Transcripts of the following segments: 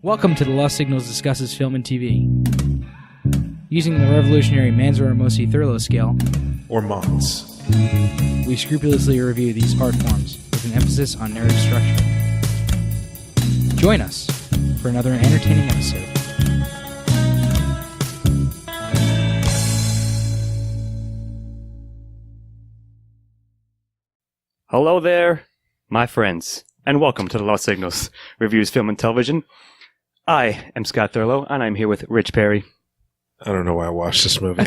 Welcome to the Lost Signals Discusses Film and TV. Using the revolutionary Manzur-Amosi Thurlow scale, or MONS, we scrupulously review these art forms with an emphasis on narrative structure. Join us for another entertaining episode. Hello there, my friends, and welcome to the Lost Signals Reviews Film and Television. I am Scott Thurlow, and I'm here with Rich Perry. I don't know why I watched this movie.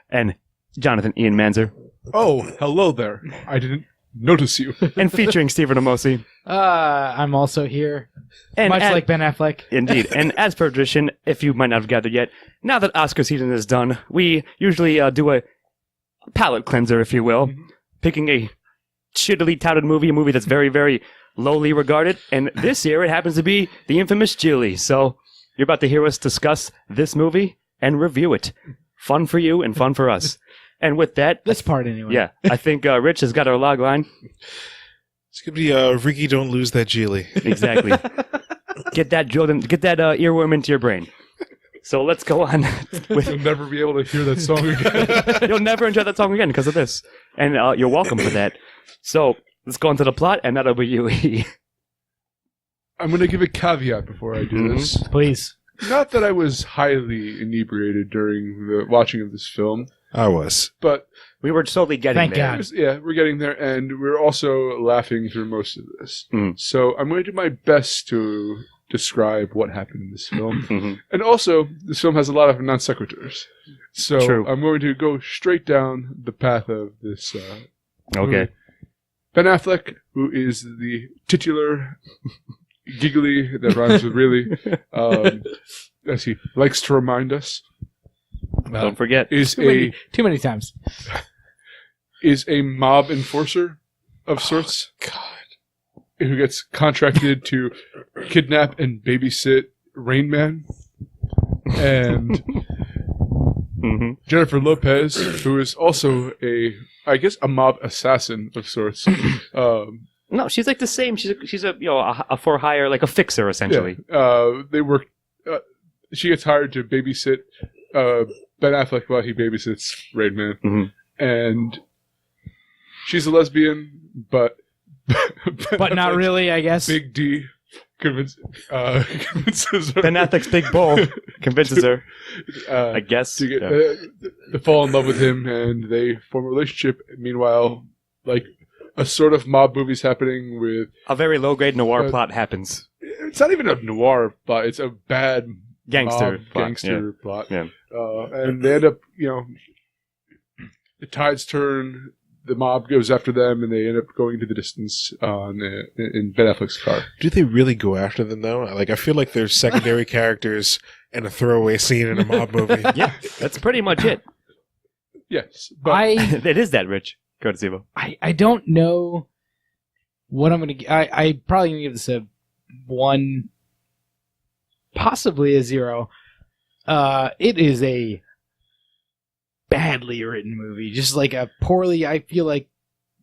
And Jonathan Ian Manzer. Oh, hello there. I didn't notice you. And featuring Stephen Amosi. I'm also here, And much like Ben Affleck. Indeed. And as per tradition, if you might not have gathered yet, now that Oscar season is done, we usually do a palate cleanser, if you will, picking a shittily touted movie, a movie that's very, very lowly regarded. And this year it happens to be the infamous Gigli. So you're about to hear us discuss this movie and review it. Fun for you and fun for us. And with that... This part, anyway. Yeah. I think Rich has got our log line. It's going to be Ricky, don't lose that Gigli. Exactly. Get that earworm into your brain. So let's go on. You'll never be able to hear that song again. You'll never enjoy that song again because of this. And you're welcome for that. So let's go into the plot, and that'll be you. I'm going to give a caveat before I do this. Please. Not that I was highly inebriated during the watching of this film, I was. but We were totally getting Thank there. God. yeah, we're getting there, and we're also laughing through most of this. Mm. So I'm going to do my best to describe what happened in this film. Mhm. And also, this film has a lot of non sequiturs. So True. I'm going to go straight down the path of this Okay. Ben Affleck, who is the titular Gigli, that rhymes with really, as he likes to remind us, Don't forget. is Too many times. a mob enforcer of sorts, God. who gets contracted to kidnap and babysit Rain Man, and Hmm. Jennifer Lopez, who is also a mob assassin of sorts. No, she's like the same. She's a for hire, like a fixer essentially. Yeah, they work. She gets hired to babysit Ben Affleck while he babysits Rain Man, Mhm. and she's a lesbian, but But not really, I guess. Big D convinces her Ben Affleck's big bull convinces her, I guess. to get, Yeah. to fall in love with him, and they form a relationship. Meanwhile, like a sort of mob movie's happening with. A very low-grade noir Uh, plot happens. It's not even a noir plot; it's a bad Gangster mob plot. gangster plot. Yeah. And they end up, the tides turn. The mob goes after them, and they end up going into the distance in Ben Affleck's car. Do they really go after them, though? Like, I feel like there's secondary characters and a throwaway scene in a mob movie. Yeah, that's pretty much it. Yes, but It is that, Rich. Go to Zivo. I don't know what I'm going to... I probably going to give this a 1, possibly a 0. It is a badly written movie. Just like a poorly... I feel like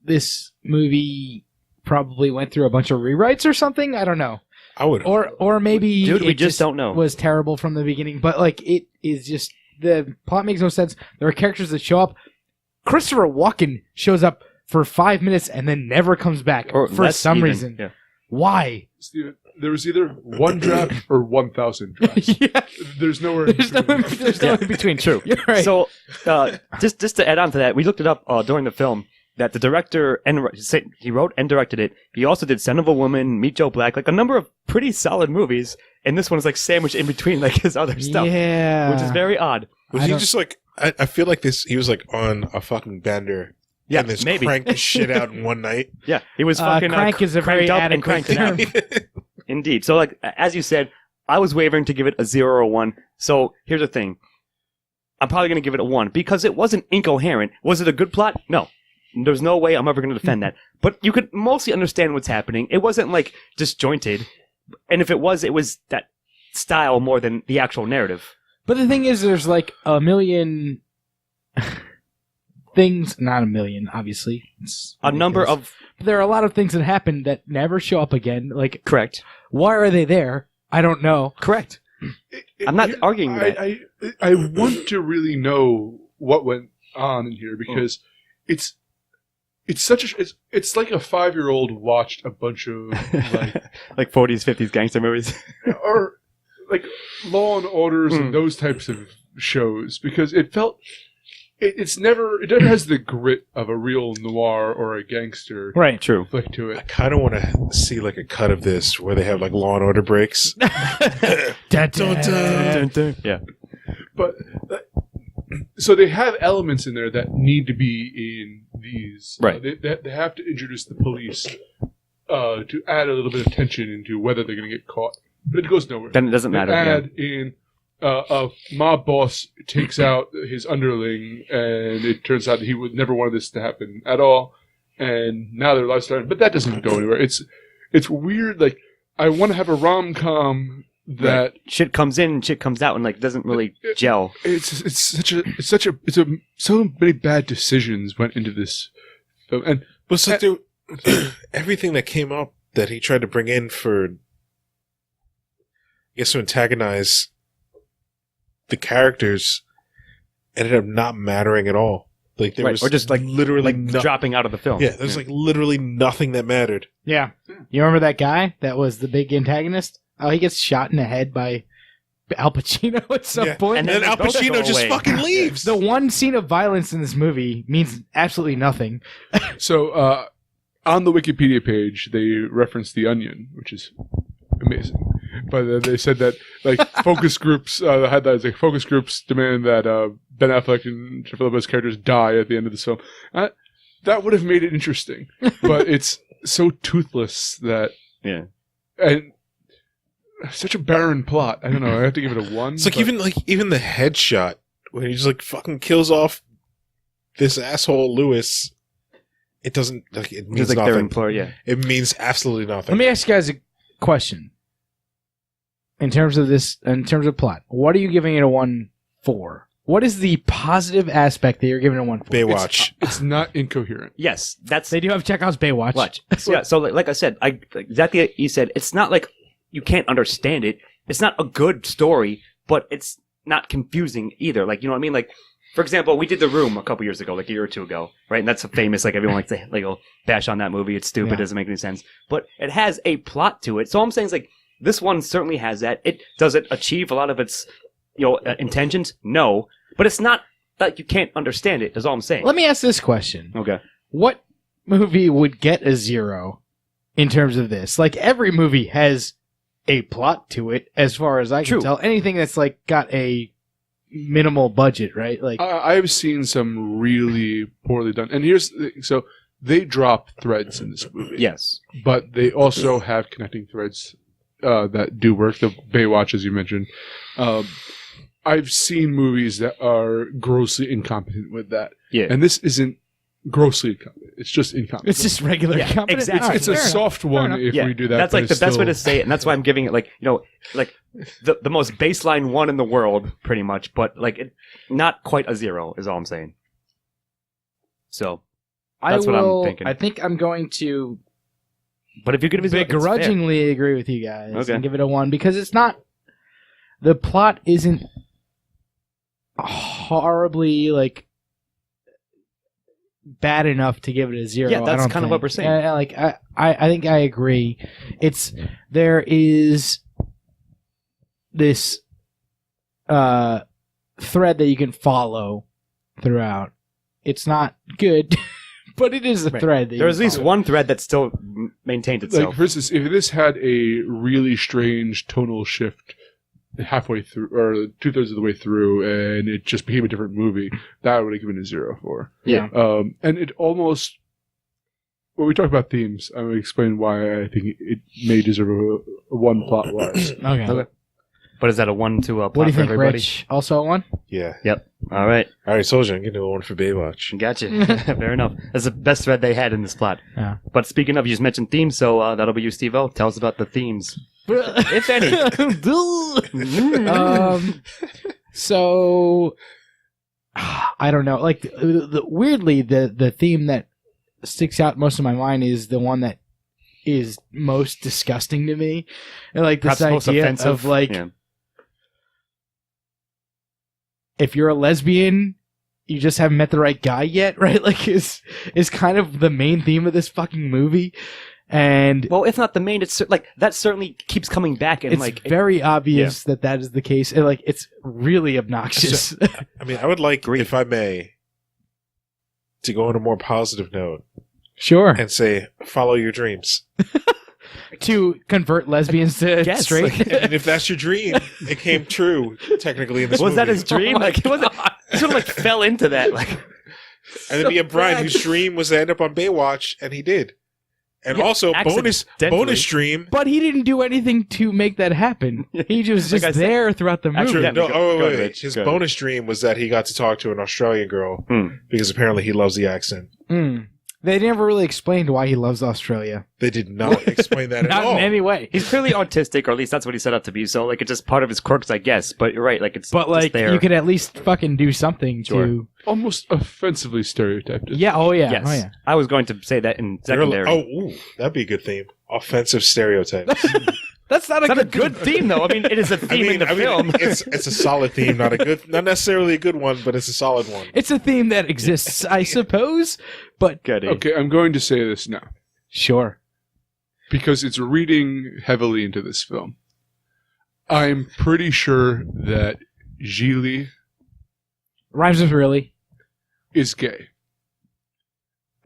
this movie probably went through a bunch of rewrites or something. I don't know. I would. Or maybe Dude, we it just don't know. was terrible from the beginning. But like it is just... The plot makes no sense. There are characters that show up. Christopher Walken shows up for 5 minutes and then never comes back Or for less some even. reason. Yeah. Why? Steven, there was either one draft or 1,000 drafts. Yeah, There's nowhere. there's no in between. True. You're right. So, just to add on to that, we looked it up during the film that the director he wrote and directed it. He also did Son of a Woman, Meet Joe Black, like a number of pretty solid movies, and this one is like sandwiched in between like his other stuff, Yeah, which is very odd. Was I he don't- just like... I feel like he was like on a fucking bender. Yeah, and this maybe. cranked the shit out in one night. Yeah, he was fucking crank is a very cranked up and adequate cranked it out. Indeed. So, like as you said, I was wavering to give it a 0 or a 1. So here's the thing: I'm probably going to give it a 1 because it wasn't incoherent. Was it a good plot? No. There's no way I'm ever going to defend that. But you could mostly understand what's happening. It wasn't like disjointed, and if it was that style more than the actual narrative. But the thing is, there's like a million things. Not a million, obviously. It's A number ridiculous. of But there are a lot of things that happen that never show up again. Like, correct. why are they there? I don't know. Correct. I'm not arguing with that. I want to really know what went on in here because it's such a it's like a 5-year-old watched a bunch of Like 40s, 50s gangster movies. or like Law and Orders and those types of shows because it felt it never has the grit of a real noir or a gangster Right. True. flick to I it. kind of want to see like a cut of this where they have like Law and Order breaks. Yeah. But so they have elements in there that need to be in these. Right. They have to introduce the police to add a little bit of tension into whether they're going to get caught. But it goes nowhere. Then it doesn't They matter. add in a mob boss takes out his underling, and it turns out that he would never wanted this to happen at all. And now their lives starting, but that doesn't go anywhere. It's weird. Like I want to have a rom-com that Right. Shit comes in, shit comes out, and like doesn't really gel. so many bad decisions went into this film, and But it's like everything that came up that he tried to bring in for, I guess, to antagonize the characters ended up not mattering at all. Like there Right, was or just, like- literally Like dropping out of the film. Yeah, there's like literally nothing that mattered. Yeah. You remember that guy that was the big antagonist? Oh, he gets shot in the head by Al Pacino at some Yeah. point. And And then then Al they both Pacino go just away. fucking leaves. The one scene of violence in this movie means absolutely nothing. so on the Wikipedia page they reference The Onion, which is amazing. But they said that like focus groups, the headline is like focus groups demand that Ben Affleck and Jennifer Lopez characters die at the end of this film. That would have made it interesting, but it's so toothless that Yeah. and such a barren plot. I don't know. I have to give it a 1. It's like but- even the headshot when he just like fucking kills off this asshole Lewis. It doesn't like it means Just like their nothing. employer, yeah. It means absolutely nothing. Let me ask you guys a question. In terms of plot, what are you giving it a 1 for? What is the positive aspect that you're giving it a 1 for? Baywatch. It's not incoherent. Yes, that's They do have Chekhov's Baywatch. watch. Yeah, so like I said, exactly what you said. It's not like you can't understand it. It's not a good story, but it's not confusing either. Like, you know what I mean? Like, for example, we did The Room a couple years ago, like a year or two ago, right? And that's a famous, like everyone likes to like go bash on that movie. It's stupid, Yeah. doesn't make any sense. But it has a plot to it. So all I'm saying is like this one certainly has that. Does it achieve a lot of its intentions? No, but it's not that you can't understand it. Is all I'm saying. Let me ask this question. Okay. What movie would get a 0 in terms of this? Like, every movie has a plot to it, as far as I True. can tell. Anything that's, like, got a minimal budget, right? Like, I've seen some really poorly done. And here's the thing. So they drop threads in this movie. Yes. But they also have connecting threads that do work. The Baywatch, as you mentioned. I've seen movies that are grossly incompetent with that. Yeah. And this isn't grossly incompetent. It's just incompetent. it's just regular Yeah, competent. exactly. All right, It's a fair enough. soft one enough. if Yeah, we do that. that's but like the it's best way to still- say it, and that's why I'm giving it like the most baseline 1 in the world, pretty much, but like not quite a 0 is all I'm saying. So, That's what I'm thinking. I think I'm going to but if you're gonna be begrudgingly agree with you guys Okay. and give it a 1 because it's not. The plot isn't horribly like bad enough to give it a 0. Yeah, that's I don't kind of think. what we're saying. I think I agree. There is this thread that you can follow throughout. It's not good, but it is a Right. thread. That you There's at can least follow. one thread that still maintains Like, itself. for instance, if this had a really strange tonal shift halfway through, or 2/3 of the way through, and it just became a different movie, that I would have given a 0 for. Yeah. And it almost, when we talk about themes, I'm going to explain why I think it may deserve a 1 plot-wise. Okay. But is that a 1 to a plot What do you for think, everybody? Rich? Also a 1? Yeah. All right, All right, Soldier, I'm getting a 1 for Baywatch. gotcha. Fair enough. That's the best thread they had in this plot. Yeah. But speaking of, you just mentioned themes, so that'll be you, Steve-O. Tell us about the themes, if any. So I don't know. Like weirdly, the theme that sticks out most in my mind is the one that is most disgusting to me. And like this Perhaps most idea offensive. of like, Yeah. if you're a lesbian, you just haven't met the right guy yet, right? Like is kind of the main theme of this fucking movie. And Well, if not the main, it's like that certainly keeps coming back, and it's like very obvious that is the case. And like it's really obnoxious. I mean, I would like, Agreed. if I may, to go on a more positive note Sure. and say, follow your dreams. To convert lesbians to Yes, straight. like- And if that's your dream, it came true, technically, in this was movie. that his dream? Oh my Like it wasn't. He sort of like fell into that. Like And then me and Brian, whose dream was to end up on Baywatch, and he did. And Yeah, also, bonus accidentally. dream. But he didn't do anything to make that happen. He was Like just I said- there throughout the movie. Actually, yeah, No, go wait, ahead, wait. Rich. His Go ahead. bonus dream was that he got to talk to an Australian girl because apparently he loves the accent. Mm. They never really explained why he loves Australia. They did not explain that at Not all. in any way. he's clearly autistic, or at least that's what he set out to be. So like it's just part of his quirks, I guess. But you're right. Like it's But just like, there. you could at least fucking do something Sure. to. Almost offensively stereotyped. Yeah. Oh yeah. Yes, Oh yeah. I was going to say that in secondary. That'd be a good theme. Offensive stereotypes. That's not It's not a good theme, though. I mean, it is a theme in the film. it's a solid theme, not necessarily a good one, but it's a solid one. It's a theme that exists, I suppose. But Good. Okay, I'm going to say this now sure. because it's reading heavily into this film. I'm pretty sure that Gigli Rhymes with really. is gay.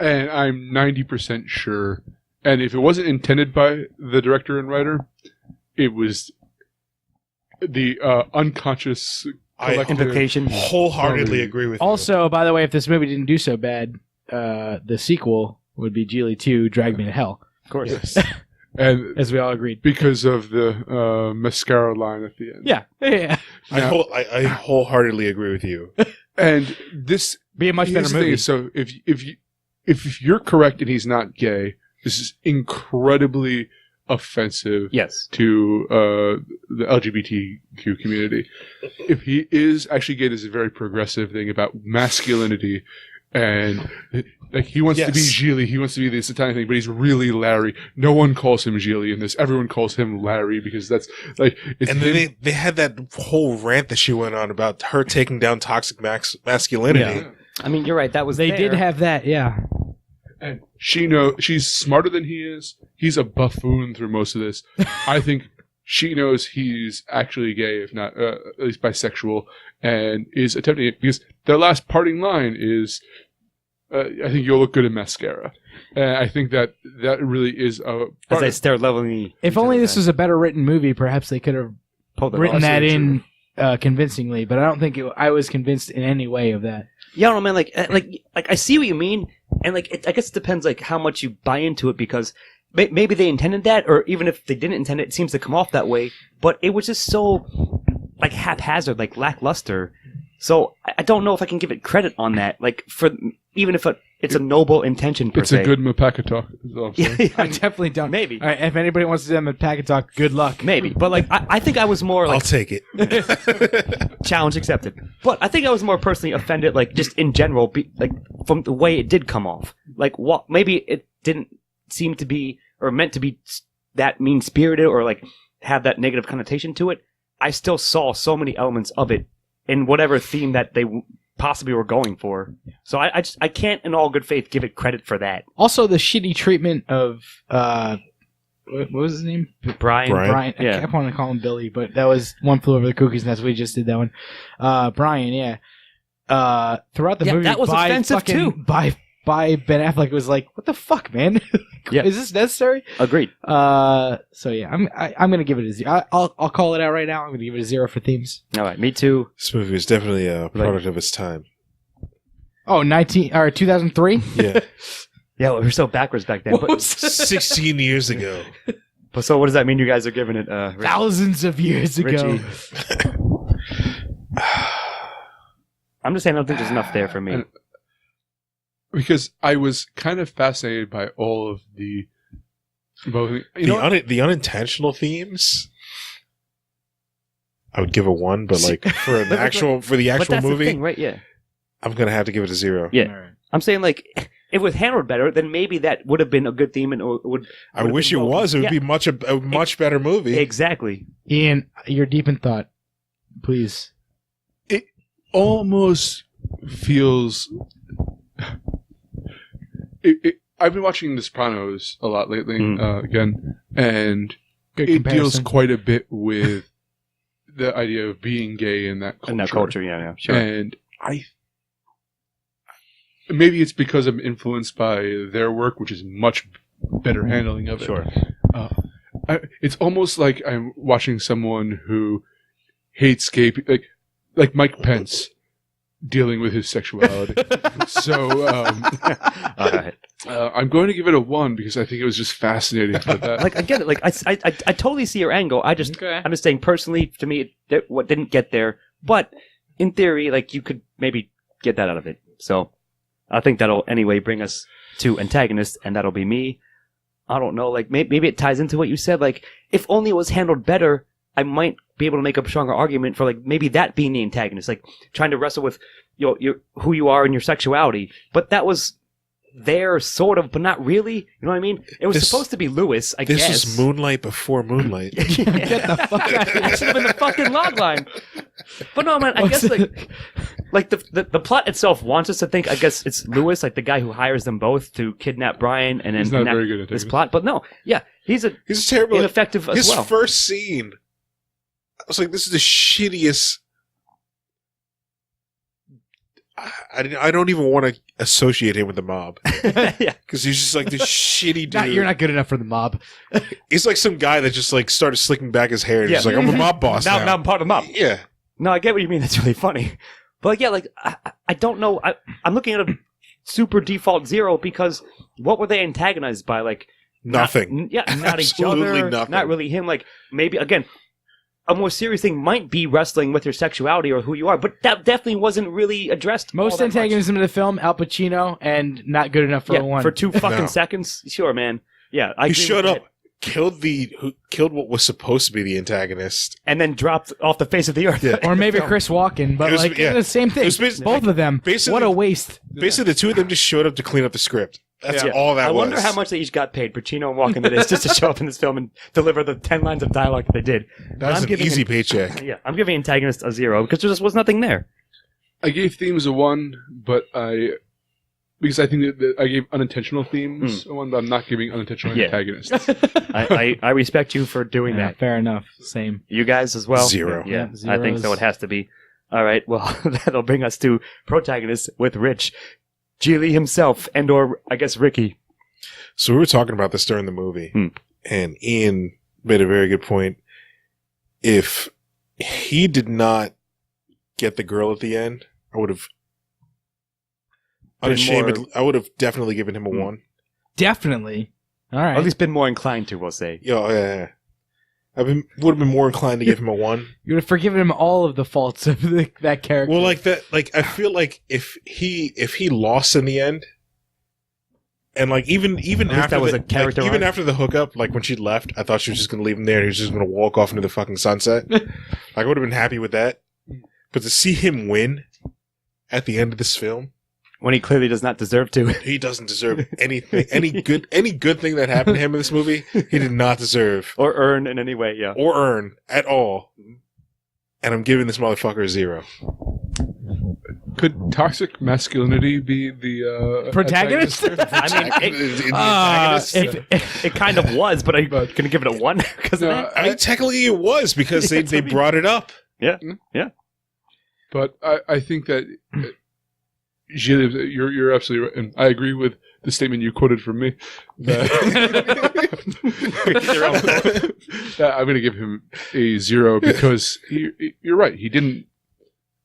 And I'm 90% sure. And if it wasn't intended by the director and writer, it was the unconscious I collective. Implication. wholeheartedly agree with you. Also, by the way, if this movie didn't do so bad, the sequel would be Gigli 2, Drag Me to Hell, Of course. Yes. And as we all agreed. because of the mascara line at the end. Yeah. Yeah. Now- I wholeheartedly agree with you. And this Be a much here's better the thing, movie. so if you're correct and he's not gay, this is incredibly offensive Yes. to the LGBTQ community. If he is actually gay, this is a very progressive thing about masculinity, and like he wants to be Yes. Gigli, he wants to be this Italian thing, but he's really Larry. No one calls him Gigli in this. Everyone calls him Larry because that's like. It's And him. then they had that whole rant that she went on about her taking down toxic masculinity. Yeah. I mean, you're right. That was They there. did have that, yeah. And she's smarter than he is. He's a buffoon through most of this. I think she knows he's actually gay, if not at least bisexual, and is attempting it because their last parting line is, "I think you'll look good in mascara." And I think that really is a. As they stare lovingly. If only this was a better written movie, perhaps they could have written that in convincingly. But I don't think I was convinced in any way of that. Yeah, no, man. Like I see what you mean, and like I guess it depends like how much you buy into it because maybe they intended that, or even if they didn't intend it, it seems to come off that way. But it was just so like haphazard, like lackluster. So I don't know if I can give it credit on that. Like for even if it's a noble intention per It's se. a good Mapaka talk. Is all I'm saying. Yeah, I definitely don't. Maybe. All right, if anybody wants to do them a packet talk, good luck. Maybe, but like I think I was more I'll like take it. challenge accepted. But I think I was more personally offended, like just in general, like from the way it did come off. Like what? Maybe it didn't seem to be or meant to be that mean spirited or like have that negative connotation to it. I still saw so many elements of it in whatever theme that they possibly were going for. So I can't, in all good faith, give it credit for that. Also, the shitty treatment of what was his name? Brian. Brian. I Yeah. kept wanting to call him Billy, but that was One Flew Over the Cuckoo's Nest. We just did that one. Brian, yeah. Throughout the Yeah, movie, that was offensive, too. By Ben Affleck, it was like, what the fuck, man? Yeah. Is this necessary? Agreed. So yeah, I'm gonna give it a 0. I'll call it out right now. I'm gonna give it a 0 for themes. All right, me too. This movie is definitely a product of its time. Oh, 2003. Yeah. Yeah, we were so backwards back then. But, 16 years ago. but so what does that mean you guys are giving it? Rich? Thousands of years ago. Richie. I'm just saying I don't think there's enough there for me. And- because I was kind of fascinated by all of the both. You know, The unintentional themes. I would give a 1, but like for the actual but that's movie, the thing, right? Yeah. I'm gonna have to give it a 0. Yeah. All right. I'm saying, like, if it was handled better, then maybe that would have been a good theme and would. I wish it was. It would be a much better movie. Exactly. Ian, you're deep in thought. Please. It almost feels. I've been watching The Sopranos a lot lately, again, and Good it comparison. deals quite a bit with the idea of being gay in that culture. In that culture, yeah, sure. And maybe it's because I'm influenced by their work, which is much better handling of it. Sure. It's almost like I'm watching someone who hates gay people, like Mike Pence dealing with his sexuality. So All right. I'm going to give it a 1 because I think it was just fascinating. But that, Like, I get it. Like, I totally see your angle. I'm just saying, personally, to me, what didn't get there. But in theory, like, you could maybe get that out of it. So I think that'll anyway bring us to Antagonist, and that'll be me. I don't know. Like, maybe it ties into what you said. Like, if only it was handled better, I might be able to make a stronger argument for, like, maybe that being the antagonist. Like, trying to wrestle with your who you are and your sexuality. But that was there, sort of, but not really. You know what I mean? It was supposed to be Lewis, I guess. This was Moonlight before Moonlight. Get the fuck out of here. That should have been the fucking log line. But no, man, I guess, like the plot itself wants us to think, I guess it's Lewis, like the guy who hires them both to kidnap Brian and then he's not enact very good at this it. plot. But no, yeah, he's terrible. ineffective as His well. first scene, I was like, this is the shittiest. I don't even want to associate him with the mob. Yeah. Because he's just like this shitty dude. You're not good enough for the mob. He's like some guy that just like started slicking back his hair and just like, I'm a mob boss now. Now I'm part of the mob. Yeah. No, I get what you mean. That's really funny. But like, yeah, like I don't know. I'm looking at a super default 0 because what were they antagonized by? Like Nothing. Not each Absolutely other. nothing. Not really him. Like maybe again, a more serious thing might be wrestling with your sexuality or who you are, but that definitely wasn't really addressed. Most all that much. antagonism in the film, Al Pacino, and not good enough for a 1. for 2 fucking No. seconds. Sure, man. Yeah, I He agree showed with up, killed what was supposed to be the antagonist. that. And then dropped off the face of the earth. Yeah. Or maybe Chris Walken, but It was- like yeah. the same thing. It was Both of them. basically- What a waste. Basically, the two of them just showed up to clean up the script. That's Yeah. all that I was. wonder how much they each got paid, Pacino and Walken, that is, just to show up in this film and deliver the 10 lines of dialogue that they did. That's I'm an giving easy it- paycheck. Yeah, I'm giving Antagonist a 0 because there just was nothing there. I gave themes a 1, but because I think that I gave unintentional themes a 1, but I'm not giving unintentional Yeah. antagonists. I respect you for doing Yeah, that. fair enough. Same. You guys as well? 0. Yeah, Yeah, I think so. zeros. It has to be. All right, well, that'll bring us to protagonist with Rich. Gigli himself and or, I guess, Ricky. So we were talking about this during the movie, and Ian made a very good point. If he did not get the girl at the end, I would have I would have definitely given him a 1. Definitely. All Or right. at least been more inclined to, we'll say. Yeah. I would have been more inclined to give him a 1. You would have forgiven him all of the faults of that character. Well, like that, like I feel like if he lost in the end, and like even least after that was a character even arc. after the hookup, like when she left, I thought she was just gonna leave him there and he was just gonna walk off into the fucking sunset. Like I would have been happy with that, but to see him win at the end of this film, When he clearly does not deserve to. he doesn't deserve anything. Any good thing that happened to him in this movie, he did not deserve Or earn in any way, yeah. or earn at all. And I'm giving this motherfucker a 0. Could toxic masculinity be the Protagonist? antagonist? I mean, In the antagonist? it kind of was, but I'm But- going to give it a 1 because of No, that. I mean, technically it was because Yeah, they brought it up. But I think that Gilles, you're absolutely right, and I agree with the statement you quoted from me. That I'm going to give him a 0 because you're right. He didn't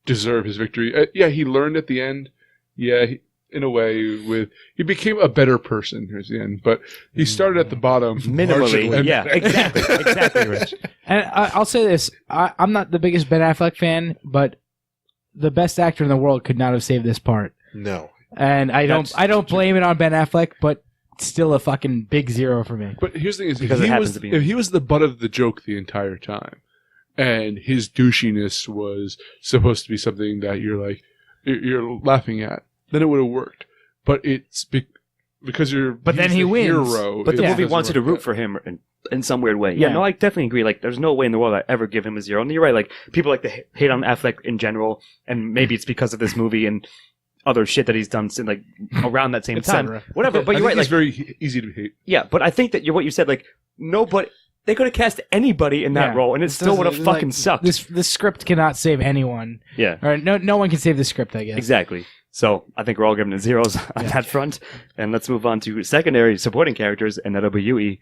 deserve his victory. Yeah, he learned at the end. Yeah, in a way, he became a better person towards the end. But he started at the bottom, Minimally, marginally. yeah, exactly, Rich. And I'll say this: I'm not the biggest Ben Affleck fan, but the best actor in the world could not have saved this part. No. And I don't blame it on Ben Affleck, but still a fucking big 0 for me. But here's the thing: is Because if it he happens was to be- if he was the butt of the joke the entire time, and his douchiness was supposed to be something that you're laughing at, then it would have worked. But it's because But then he wins. Hero. But the it movie doesn't wants you to work root out. for him in some weird way. Yeah, Yeah. no, I definitely agree. Like, there's no way in the world I ever give him a 0. And you're right. Like, people like to hate on Affleck in general, and maybe it's because of this movie and other shit that he's done since, like, around that same time. Etc. Whatever. But I you're think right. it's Like, very easy to hate. yeah, but I think that what you said, like, nobody. They could have cast anybody in that Yeah. role, and it still would have Doesn't- fucking like, sucked. This script cannot save anyone. Yeah. Or no one can save the script, I guess. Exactly. So I think we're all giving it 0s on that front. And let's move on to secondary supporting characters, and that'll be Yui.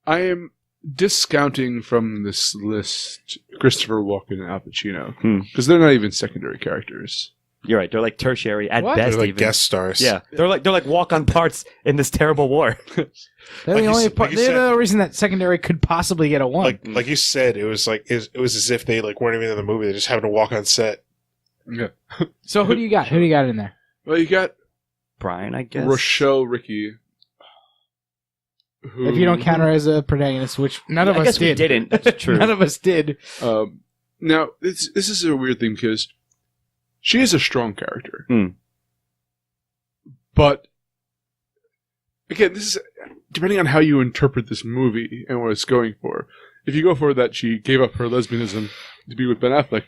I am discounting from this list Christopher Walken and Al Pacino because they're not even secondary characters. You're right. They're like tertiary at What? best. They're like even. guest stars. Yeah, they're like walk-on parts in this terrible war. They're Like the you only s- part. like you They're said- the reason that secondary could possibly get a 1. Like you said, it was as if they like weren't even in the movie. They just happened to walk on set. Yeah. So who do you got? Who do you got in there? Well, you got Brian, I guess. Rochelle Ricky. Who, If you don't count her as a protagonist, which none of I us guess we did. didn't. That's true. None of us did. Now, this is a weird thing because she is a strong character. But, again, this is depending on how you interpret this movie and what it's going for. If you go for that she gave up her lesbianism to be with Ben Affleck,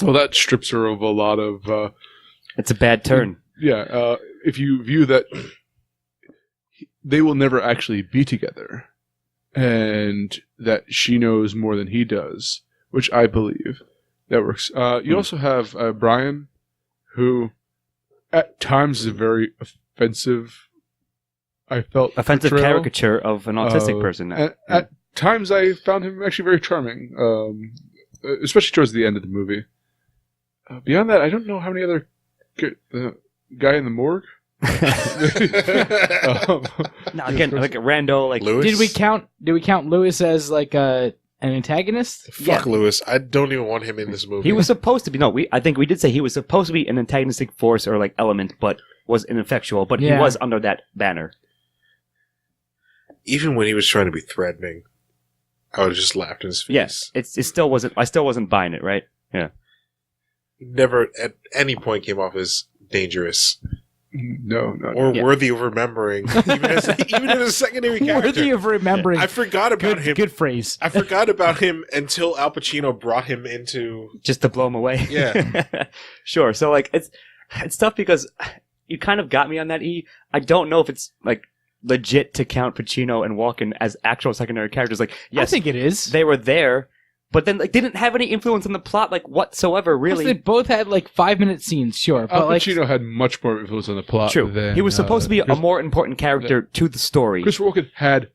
well, that strips her of a lot of... It's a bad turn. if you view that they will never actually be together and that she knows more than he does, which I believe that works. You also have Brian, who at times is a very offensive, I felt, Offensive portrayal. caricature of an autistic person. At times I found him actually very charming, especially towards the end of the movie. Beyond that, I don't know how many other... guy in the morgue? No, again, like a rando, like Lewis? Did we count Lewis as like an antagonist? Fuck Lewis. I don't even want him in this movie. he was supposed to be. No, I think we did say he was supposed to be an antagonistic force or like element, but was ineffectual. But he Yeah. was under that banner. Even when he was trying to be threatening, I would have just laughed in his face. Yes, it still wasn't. I still wasn't buying it. Right? Yeah. Never at any point came off as dangerous No, no. or Yeah. worthy of remembering, even as a secondary character. Worthy of remembering. I forgot about him. Good phrase. I forgot about him until Al Pacino brought him into. Just to blow him away. Yeah. Sure. So like it's tough because you kind of got me on that. I don't know if it's like legit to count Pacino and Walken as actual secondary characters. Like, yes, I think it is. they were there, but then like didn't have any influence on the plot like whatsoever. Plus, Really. they both had like 5-minute scenes, sure, but Al like Pacino had much more influence on the plot. True. Than, He was supposed to be a Chris- more important character to the story. Christopher Walken had.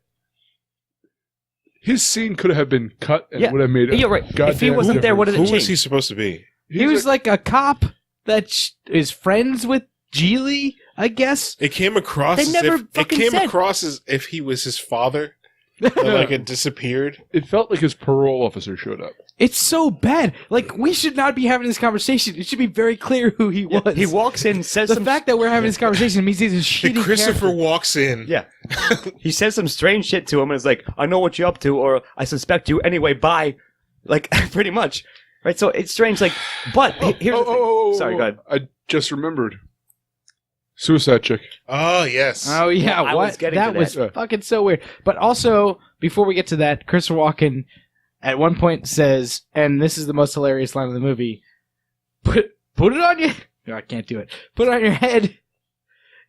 His scene could have been cut and Yeah. would have made it. You're right. If he goddamn wasn't there, what did Who it was he change? supposed to be? he was like a cop that is friends with Gigli, I guess. It came across. They as never if, it fucking came said. across as if he was his father. That, like it disappeared. It felt like his parole officer showed up. It's so bad. Like, we should not be having this conversation. It should be very clear who he was. He walks in, says The some fact that we're having this conversation means he's a shitty Then Christopher character. walks in. Yeah. He says some strange shit to him and is like, I know what you're up to, or I suspect you. Anyway, bye. Like, pretty much. Right? So it's strange. Like, but here's the thing. Sorry, go ahead. I just remembered. Suicide Chick. Oh yes. Oh, yeah. I what? was getting that to was that. fucking so weird. But also, before we get to that, Christopher Walken at one point says, and this is the most hilarious line of the movie, put it on you. No, I can't do it. Put it on your head.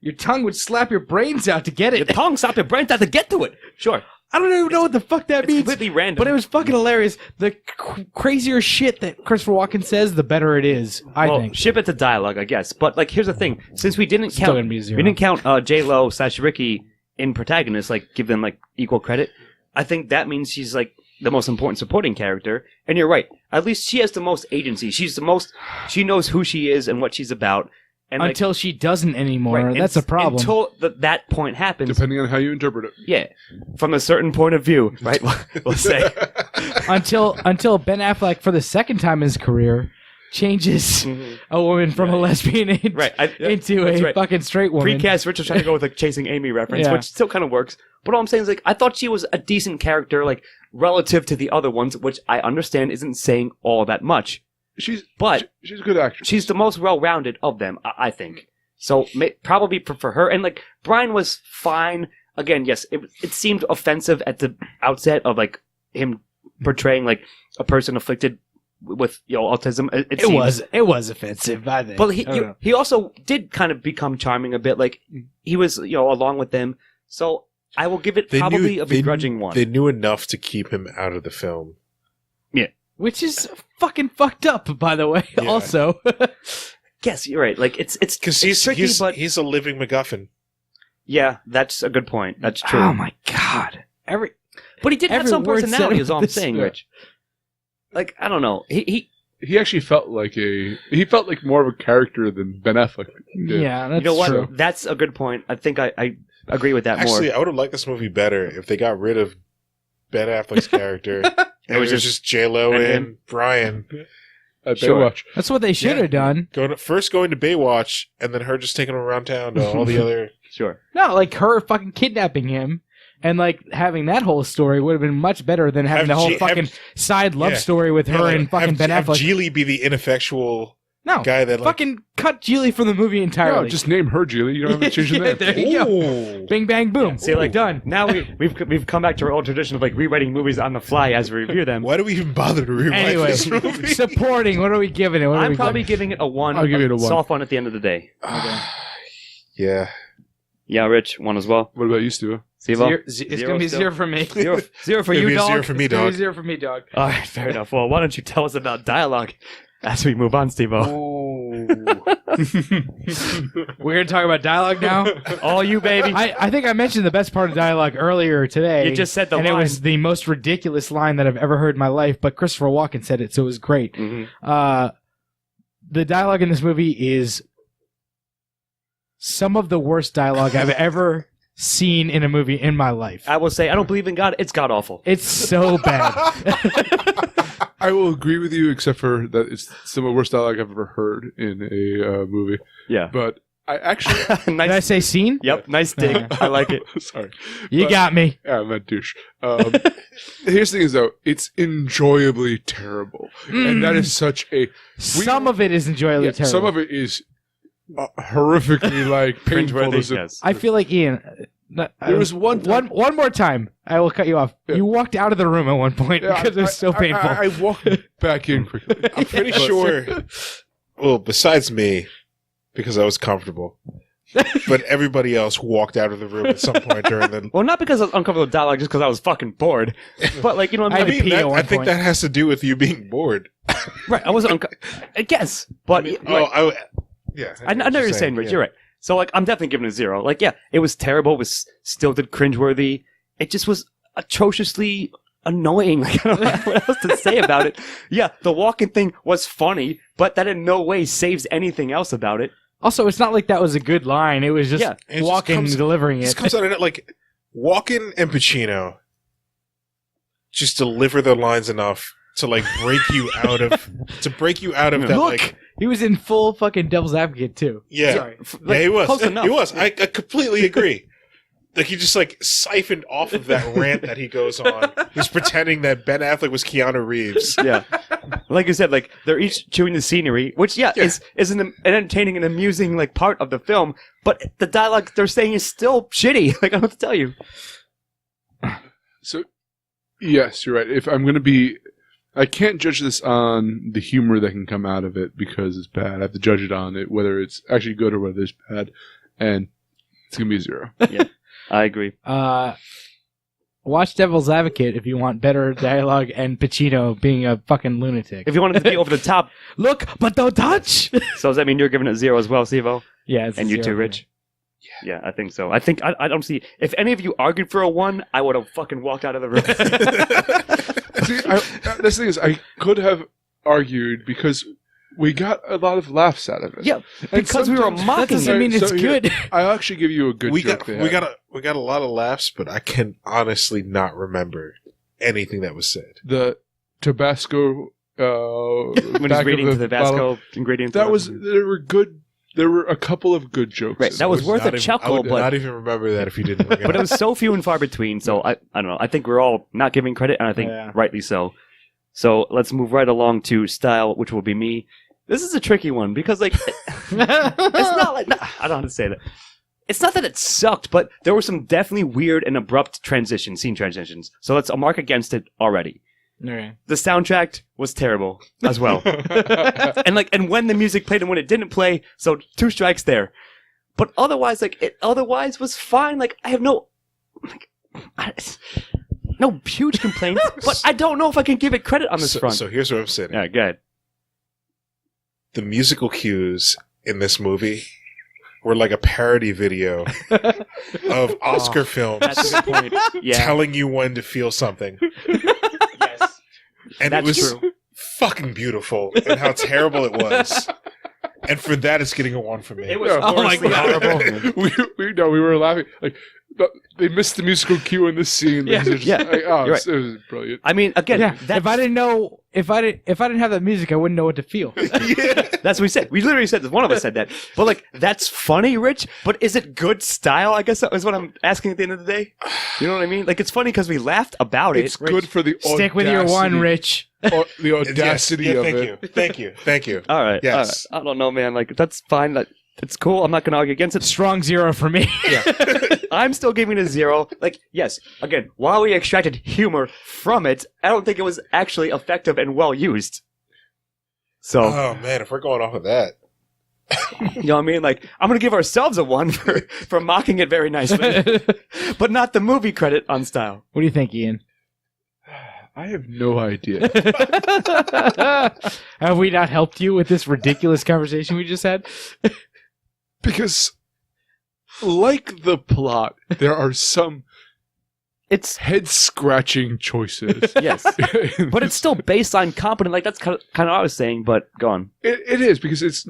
Your tongue would slap your brains out to get Your it. tongue stopped your brain to get to it. Sure. I don't even know what the fuck that It's means. completely random. But it was fucking hilarious. The crazier shit that Christopher Walken says, the better it is, I think. Ship it to dialogue, I guess. But like, here's the thing: since we didn't Still count, gonna be a 0. we didn't count J Lo / Ricky in protagonists, like give them like equal credit. I think that means she's like the most important supporting character. And you're right. At least she has the most agency. She's the most. She knows who she is and what she's about. And like, Until she doesn't anymore. right, That's a problem. Until that point happens. Depending on how you interpret it. Yeah, from a certain point of view, right? We'll say. until Ben Affleck, for the second time in his career, changes Mhm. a woman from a lesbian Right. into That's a right. fucking straight woman. Precast Rich was trying to go with like Chasing Amy reference, Yeah. which still kind of works. But all I'm saying is like I thought she was a decent character, like relative to the other ones, which I understand isn't saying all that much. She's a good actress. She's the most well-rounded of them, I think. So probably for her. And like Brian was fine. Again, yes, it seemed offensive at the outset of like him portraying like a person afflicted with autism. It was offensive, I think. But I don't know. he also did kind of become charming a bit. Like he was along with them. So I will give it probably a begrudging one. They knew enough to keep him out of the film. Which is fucking fucked up, by the way. Yeah. Also, Yes, you're right. Like it's Because tricky, but he's a living MacGuffin. yeah, that's a good point. That's true. oh my god, But he did have every some word said personality, is all I'm about this- saying, Rich. Like I don't know. He actually felt like more of a character than Ben Affleck did. yeah, that's You know what? true. That's a good point. I think I agree with that Actually, more. I would have liked this movie better if they got rid of Ben Affleck's character. It was just J-Lo and and him. Brian At Sure. Baywatch. That's what they should have done. going to Baywatch, and then her just taking him around town to all the other. Sure. No, like her fucking kidnapping him and like having that whole story would have been much better than having the whole fucking side love story with her and fucking Ben Have Affleck. Geely be the ineffectual No, guy that like. fucking cut Gigli from the movie entirely. No, just name her Gigli. You don't have to change the Yeah, name. there you go. Ooh. Bing bang boom. See, like done. Now we've come back to our old tradition of like rewriting movies on the fly as we review them. Why do we even bother to rewrite Anyway, this movie? supporting. What are we giving it? What are I'm we probably giving giving it a 1. I'll give it a 1. Soft 1 at the end of the day. Yeah. Yeah, Rich, 1 as well. What about you, Stu? Steve? It's gonna be still? 0 for me. Zero for It'd you, be a dog. 0 for me, It's gonna be dog. 0 for me, dog. All right, fair enough. Well, why don't you tell us about dialogue as we move on, Steve-O? We're gonna talk about dialogue now. All you, baby. I think I mentioned the best part of dialogue earlier today. You just said the and line. it was the most ridiculous line that I've ever heard in my life. But Christopher Walken said it, so it was great. Mhm. The dialogue in this movie is some of the worst dialogue I've ever seen in a movie in my life. I will say, I don't believe in God. It's god-awful. It's so bad. I will agree with you, except for that it's some of the worst dialogue I've ever heard in a movie. Yeah. But I actually... Did I Nice. say scene? Yep, nice dig. I like it. Sorry. You But- got me. Yeah, I'm a douche. Here's the thing is, though, it's enjoyably terrible. And that is such a... Some of it is enjoyably terrible. Some of it is horrifically, like, painful. Cringeworthy, As yes. I feel like Ian. There was one time- one more time. I will cut you off. Yeah. You walked out of the room at one point Yeah, because it was so painful. I walked back in quickly. I'm pretty sure. Well, besides me, because I was comfortable, but everybody else walked out of the room at some point during the. Well, not because I was uncomfortable with dialogue, just because I was fucking bored. But, like, you know what I I mean? had to pee at one I think point. that has to do with you being bored. Right, I wasn't I guess. But, Yeah. I know what you're saying, Rich. yeah. You're right. So, like, I'm definitely giving it a 0. Like, yeah, it was terrible. It was stilted, cringeworthy. It just was atrociously annoying. Like, I don't know what else to say about it. Yeah, the walking thing was funny, but that in no way saves anything else about it. Also, it's not like that was a good line. It was just Yeah, it just Walken comes- delivering This it. comes out of it like Walken and Pacino just deliver their lines enough to like break you out of that. Look, Like, he was in full fucking Devil's Advocate too. yeah, Sorry. yeah, he was. Close enough. He was. I completely agree. Like he just like siphoned off of that rant that he goes on. He's pretending that Ben Affleck was Keanu Reeves. Yeah. Like you said, like, they're each chewing the scenery, which, Yeah. is an entertaining and amusing, like, part of the film, but the dialogue they're saying is still shitty. Like, I don't know what to tell you. So, yes, you're right. If I'm going to be... I can't judge this on the humor that can come out of it because it's bad. I have to judge it on it, whether it's actually good or whether it's bad. And it's going to be a 0. I agree. Watch Devil's Advocate if you want better dialogue and Pacino being a fucking lunatic. If you wanted to be over the top, Look, but don't touch. so does that mean you're giving it 0 as well, Steve-O? Yeah, it's a And you 0 too, for me. Rich? Yeah, I think so. I think I don't see... If any of you argued for a 1, I would have fucking walked out of the room. See, this thing is, I could have argued because we got a lot of laughs out of it. Yeah, And because we were sometimes- mocking That doesn't it. mean it's So here- good. I'll actually give you a good we joke. got a lot of laughs, but I can honestly not remember anything that was said. The Tabasco When he's back reading of to the bottle. Vasco ingredients. There were good. There were a couple of good jokes. Right, that was worth a I chuckle, would but not even remember that if you didn't. Look it but it up. was so few and far between. So I don't know. I think we're all not giving credit, and I think rightly so. So let's move right along to style, which will be me. This is a tricky one because like it's not like I don't know how to say that. It's not that it sucked, but there were some definitely weird and abrupt scene transitions. So let's mark against it already. Okay. The soundtrack was terrible as well. and when the music played and when it didn't play, so 2 strikes there. But otherwise, it otherwise was fine. Like I have no huge complaints, but I don't know if I can give it credit on this front. So here's what I'm saying. Yeah, go ahead. The musical cues in this movie were like a parody video of Oscar films That's a good point. Yeah, telling you when to feel something. yes, And that's it was true. fucking beautiful and how terrible it was. And for that, it's getting a 1 from me. It was Oh my horribly God. horrible. we were laughing like they missed the musical cue in this scene. Yeah. It You're was brilliant. I mean, again, Yeah. that's, If I didn't have that music, I wouldn't know what to feel. that's what we said. We literally said one of us said that. But like, that's funny, Rich. But is it good style? I guess that was what I'm asking at the end of the day. You know what I mean? Like, it's funny because we laughed about It's it. good for the Stick with your one, Rich. the audacity Yes, of thank it. Thank you. All right. Yes. All right. I don't know, man. Like, that's fine. It's cool. I'm not going to argue against it. Strong 0 for me. I'm still giving it a 0. Like, yes, again, while we extracted humor from it, I don't think it was actually effective and well used. So, Oh man, if we're going off of that, you know what I mean? Like, I'm going to give ourselves a 1 for mocking it very nicely, but not the movie credit on style. What do you think, Ian? I have no idea. Have we not helped you with this ridiculous conversation we just had? Because, like the plot, there are some It's, head-scratching choices. yes, but it's still based on competent. Like, that's kind of what I was saying, but go on. It is, because it's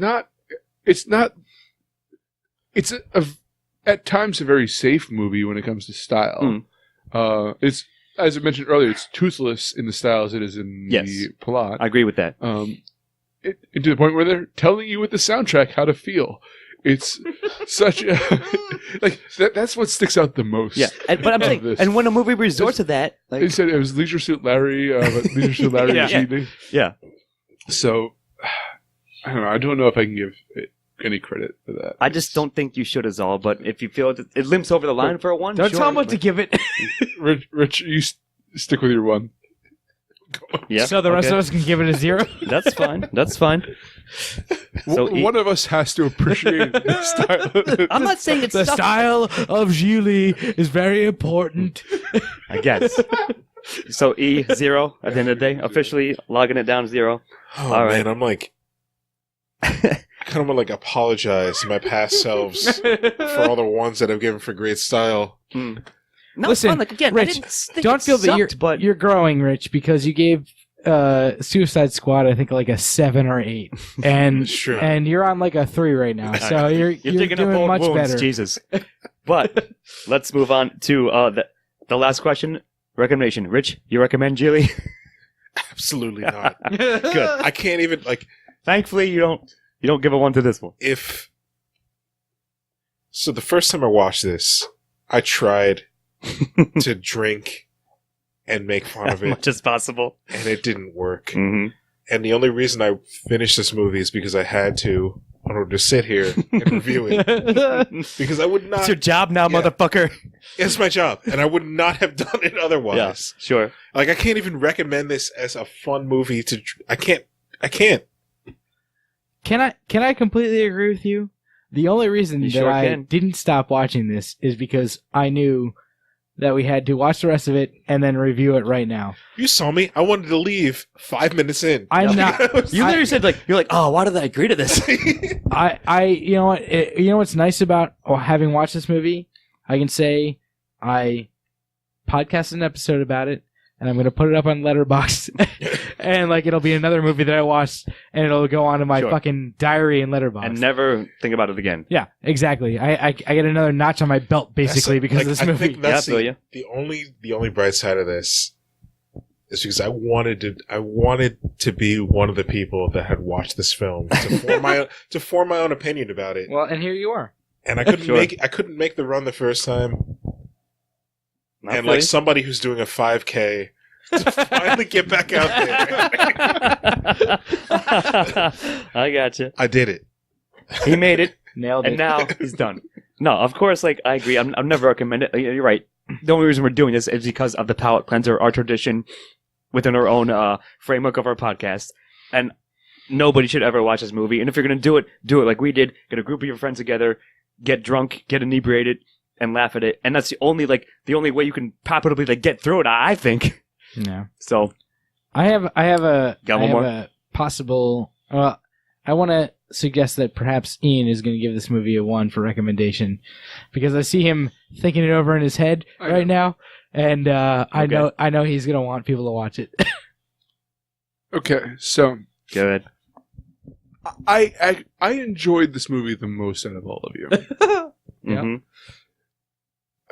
at times a very safe movie when it comes to style. It's, as I mentioned earlier, it's toothless in the style as it is in Yes. the plot. I agree with that. To the point where they're telling you with the soundtrack how to feel. It's such a like that's what sticks out the most. Yeah, but I'm of saying, this. and when a movie resorts to that, They like, said it was Leisure Suit Larry, but Leisure Suit Larry Yeah. was evening. yeah, So I don't know. I don't know if I can give it any credit for that. I just don't think you should, is all. But if you feel it limps over the line for a 1, Don't sure. tell him what to give it. Rich, you stick with your 1. Yeah, So the rest okay. of us can give it a 0. That's fine. That's fine. So One of us has to appreciate the style. I'm not saying it's The sucks. style of Gigli is very important. I guess. So 0 at the end of the day, officially logging it down 0. oh All man, right. I'm like, I kind of want to like apologize to my past selves for all the ones that I've given for great style. No, Listen, fun. Like again, I Rich, didn't think Don't it feel that sucked, but you're growing, Rich, because you gave Suicide Squad, I think, like a 7 or 8, and Sure. and you're on like a 3 right now. So you're digging up doing old much wounds, better. Jesus. But let's move on to the last question. Recommendation. Rich, you recommend Gigli? Absolutely not. Good. I can't even like Thankfully, you don't give a 1 to this one. if. So the first time I watched this, I tried to drink and make fun As of it, much as possible. and it didn't work. Mm-hmm. And the only reason I finished this movie is because I had to, in order to sit here and review it. Because I would not. It's your job now, Yeah. motherfucker. It's my job, and I would not have done it otherwise. Yeah, sure. Like I can't even recommend this as a fun movie to. I can't. Can I completely agree with you? The only reason You that sure I can. didn't stop watching this is because I knew that we had to watch the rest of it and then review it right now. You saw me. I wanted to leave 5 minutes in. I'm not. You literally said you're like, oh, why did I agree to this? You know what? You know what's nice about having watched this movie? I can say I podcasted an episode about it, and I'm going to put it up on Letterboxd, and like it'll be another movie that I watched, and it'll go onto my Sure. fucking diary and Letterboxd. And never think about it again. Yeah, exactly. I get another notch on my belt basically because of this I ing movie. think that's Yeah, I feel the only bright side of this is because I wanted to be one of the people that had watched this film to form my own opinion about it. Well, and here you are. And I couldn't Sure. I couldn't make the run the first time. Not And really. like somebody who's doing a 5K to finally get back out there. I gotcha. I did it. He made it, Nailed and it. now he's done. No, of course, like I agree. I'm never recommend it. You're right. The only reason we're doing this is because of the palate cleanser, our tradition within our own framework of our podcast. And nobody should ever watch this movie. And if you're gonna do it like we did. Get a group of your friends together, get drunk, get inebriated, and laugh at it. And that's the only way you can properly like get through it. I think. No. So I have a Got one more? a possible. I want to suggest that perhaps Ian is going to give this movie a 1 for recommendation, because I see him thinking it over in his head right now, and I know he's going to want people to watch it. Okay, so good. I enjoyed this movie the most out of all of you. Mhm.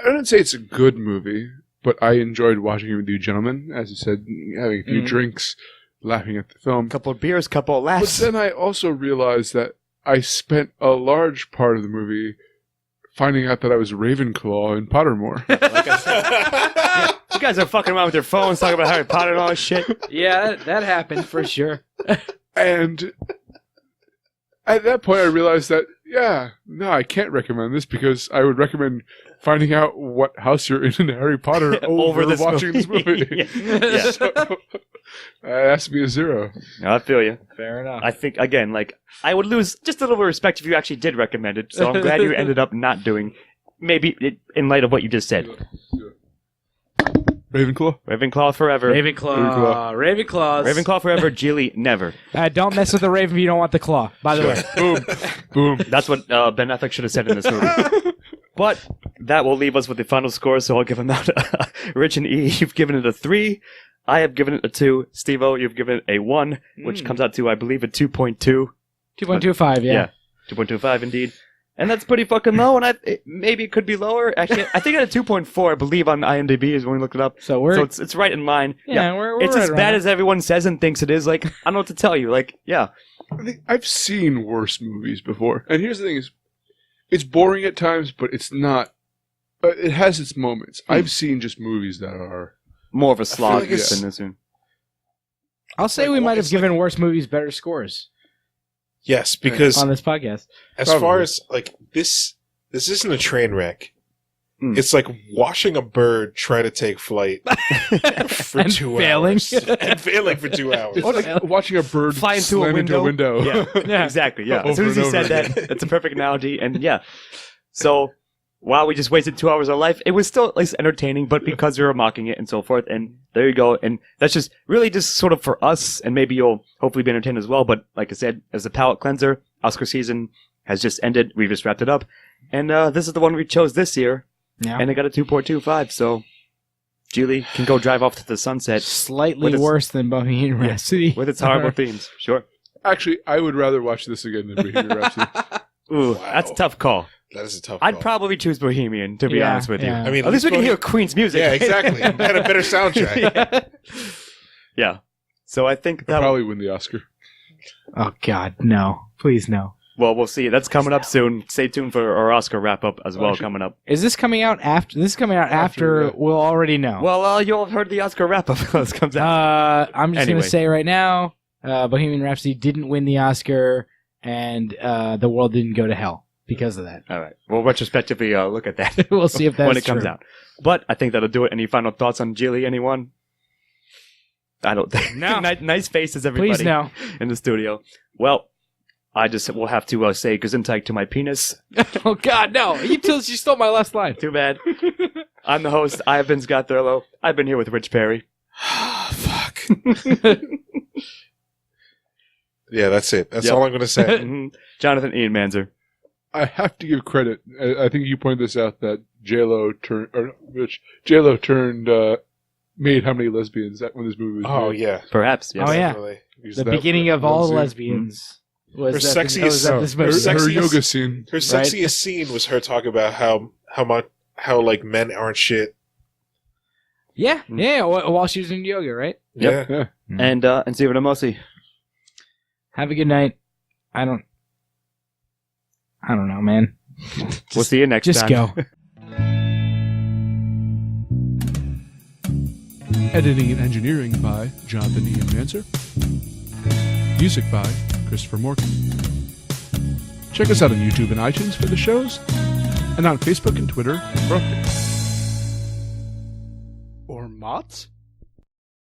I wouldn't say it's a good movie, but I enjoyed watching it with you gentlemen, as you said, having a few drinks, laughing at the film. Couple of beers, couple of But laughs. then I also realized that I spent a large part of the movie finding out that I was Ravenclaw in Pottermore. You guys are fucking around with your phones, talking about Harry Potter and all this shit. Yeah, that happened for sure. And at that point, I realized that, I can't recommend this, because I would recommend finding out what house you're in Harry Potter over this watching this movie. Yeah. So, it has to be a 0. I feel you. Fair enough. I think, again, like, I would lose just a little bit of respect if you actually did recommend it. So I'm glad you ended up not doing, maybe in light of what you just said. Ravenclaw? Ravenclaw forever. Ravenclaws. Ravenclaw forever, Gigli never. Don't mess with the raven if you don't want the claw, by the way. Boom. Boom. That's what Ben Affleck should have said in this movie. But that will leave us with the final score, so I'll give him out. Rich and E, you've given it a 3. I have given it a 2. Steve-O, you've given it a 1, which comes out to, I believe, a 2.2. 2.25, yeah. 2.25 indeed. And that's pretty fucking low, and maybe it could be lower. Actually, I think at a 2.4, I believe, on IMDb is when we looked it up. So it's right in line. we're It's right as around bad it. as everyone says and thinks it is. Like, I don't know what to tell you. Like, yeah. I think I've seen worse movies before. And here's the thing is, it's boring at times, but it's not. It has its moments. I've seen just movies that are... More of a slog like it's- than this one. I'll say Like, we might have it's given worse movies better scores Yes, because on this podcast. as Probably. far as like this isn't a train wreck. Mm. It's like watching a bird try to take flight for And 2 failing. hours. And failing for 2 hours. It's like watching a bird Fly into a slam into a window. Yeah, exactly. Yeah. As soon as Over he and said over. that, that's a perfect analogy. And yeah. So while we just wasted 2 hours of life, it was still at least entertaining, but because we were mocking it and so forth. And there you go. And that's just really just sort of for us, and maybe you'll hopefully be entertained as well. But like I said, as a palate cleanser, Oscar season has just ended. We just wrapped it up. And this is the one we chose this year. Yeah. And it got a 2.25. So Gigli can go drive off to the sunset Slightly With its- worse than Bohemian Rhapsody. with its horrible themes. Sure. Actually, I would rather watch this again than Bohemian Rhapsody. Ooh, Wow. that's a tough call. That is a tough I'd call. probably choose Bohemian, to be Yeah, honest with you. yeah. I mean, At least we can Bohem- hear Queen's music. Yeah, exactly. Had a better soundtrack. Yeah. So I think I'd that. probably win the Oscar. Oh, God, no. Please, no. Well, we'll see. That's coming up soon. Stay tuned for our Oscar wrap up as well. Actually- Coming up. Is this coming out after? This is coming out after yeah. we'll already know. Well, you all heard the Oscar wrap up when this comes out. I'm just Anyway. going to say right now, Bohemian Rhapsody didn't win the Oscar, and the world didn't go to hell because of that. All right. We'll retrospectively look at that We'll see if that's when it comes true. out. But I think that'll do it. Any final thoughts on Gigli? Anyone? I don't think. No. Nice faces, everybody. Please, no. In the studio. Well, I just will have to say Gesundheit to my penis. Oh, God, no. You stole my last line. Too bad. I'm the host. I have been Scott Thurlow. I've been here with Rich Perry. Fuck. Yeah, that's it. That's Yep. all I'm going to say. Mhm. Jonathan Ian Manzer. I have to give credit. I think you pointed this out that J-Lo turned made how many lesbians that when this movie was Oh, made. yeah. Perhaps. Yes. Oh, yeah. Definitely. Because The that- beginning of that all scene- lesbians was Her at sexiest- was at this movie. Her, Sexiest- her yoga scene. Her sexiest scene was her talking about how like men aren't shit. Yeah, yeah, while she was in yoga, right? Yep. Yeah. Yeah. And see what Amosi. Have a good night. I don't know, man. We'll see you next Just time. go. Editing and engineering by Jonathan Ian Manser. Music by Christopher Morgan. Check us out on YouTube and iTunes for the shows, and on Facebook and Twitter for updates. Or Mott's?